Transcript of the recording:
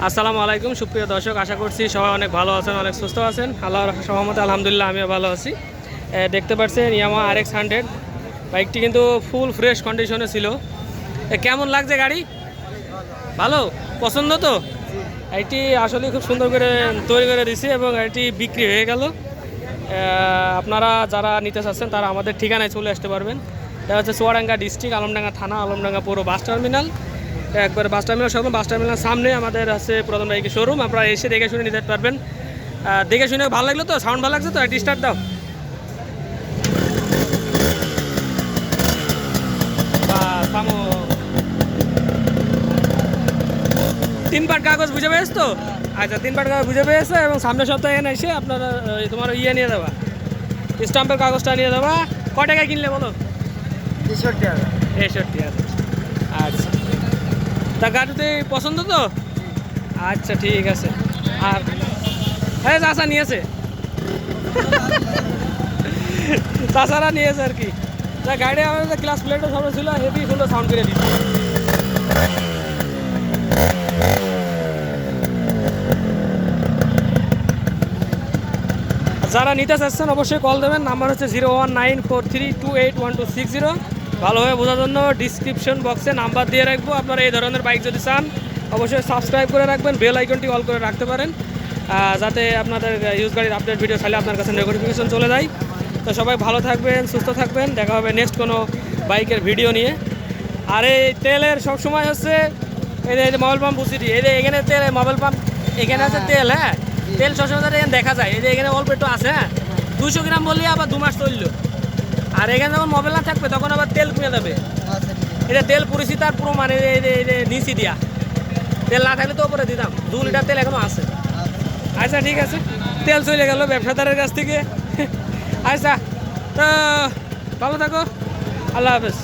আসসালামু আলাইকুম সুপ্রিয় দর্শক, আশা করছি সবাই অনেক ভালো আছেন, অনেক সুস্থ আছেন। আল্লাহর সহমতে আলহামদুলিল্লাহ আমিও ভালো আছি। দেখতে পাচ্ছেন ইয়ামাহা RX 100 বাইকটি কিন্তু ফুল ফ্রেশ কন্ডিশনে ছিল। কেমন লাগছে গাড়ি? ভালো, পছন্দ তো? এটি আসলে খুব সুন্দর করে তৈরি করে দিছি এবং এটি বিক্রি হয়ে গেল। আপনারা যারা নিতে চাচ্ছেন তারা আমাদের ঠিকানায় চলে আসতে পারবেন। এটা হচ্ছে চুয়াডাঙ্গা ডিস্ট্রিক্ট, আলমডাঙ্গা থানা, আলমডাঙ্গা পৌর বাস টার্মিনাল। একবারে bus terminal showroom, bus terminal সামনে আমাদের আছে পুরাতন বাইকের শোরুম। আপনারা এসে দেখে শুনে নিতে পারবেন। দেখে শুনে ভালো লাগলো তো? সাউন্ড ভালো লাগছে তো? একটি স্টার্ট দাও। থামো। 3 পার্ট কাগজ বুঝে পেয়েছ তো? আচ্ছা, 3 পার্ট কাগজ বুঝে পেয়েছে এবং সামনের সপ্তাহে এনে এসে আপনারা তোমার নিয়ে দেবা, স্টাম্পের কাগজটা নিয়ে দেবা। ক টাকায় কিনলে বলো? 63 টাকা। 63 আছে। আচ্ছা, তা গাড়িতে পছন্দ তো? আচ্ছা ঠিক আছে। আর হ্যাঁ, চাষা নিয়েছে, চাষারা নিয়েছে আর কি। তা গাড়ি আমাদের ক্লাস প্লেটও সব ছিল, হেভি সুন্দর সাউন্ড করে দিচ্ছে। যারা নিতে চাচ্ছেন অবশ্যই কল দেবেন। নাম্বার হচ্ছে 019432811260। ভালোভাবে বোঝার জন্য ডিসক্রিপশন বক্সে নাম্বার দিয়ে রাখবো। আপনারা এই ধরনের বাইক যদি চান অবশ্যই সাবস্ক্রাইব করে রাখবেন, বেল আইকনটি অল করে রাখতে পারেন, যাতে আপনাদের ইউজ গাড়ির আপডেট ভিডিও চাইলে আপনার কাছে নোটিফিকেশন চলে যায়। তো সবাই ভালো থাকবেন, সুস্থ থাকবেন, দেখা হবে নেক্সট কোনো বাইকের ভিডিও নিয়ে। আর এই তেলের সবসময় হচ্ছে এই যে মোবাইল পাম্প বুঝি এই যে এখানে তেল, মোবাইল পাম্প এখানে আছে তেল। হ্যাঁ, তেল সবসময় এখানে দেখা যায়। এই যে এখানে অল্প একটু আছে, হ্যাঁ 200 গ্রাম বললে আবার 2 মাস চললো। আর এখানে যখন মোবাইল না থাকবে তখন আবার তেল কিনে যাবে। এটা তেল পুরিছি তার পুরো মানে নিচি দিয়া, তেল না থাকলে তো ওপরে দিতাম। 2 লিটার তেল এখনো আছে। আচ্ছা ঠিক আছে, তেল চলে গেল ব্যবসাদারের কাছ থেকে। আচ্ছা, তো ভালো থাকো, আল্লাহ হাফেজ।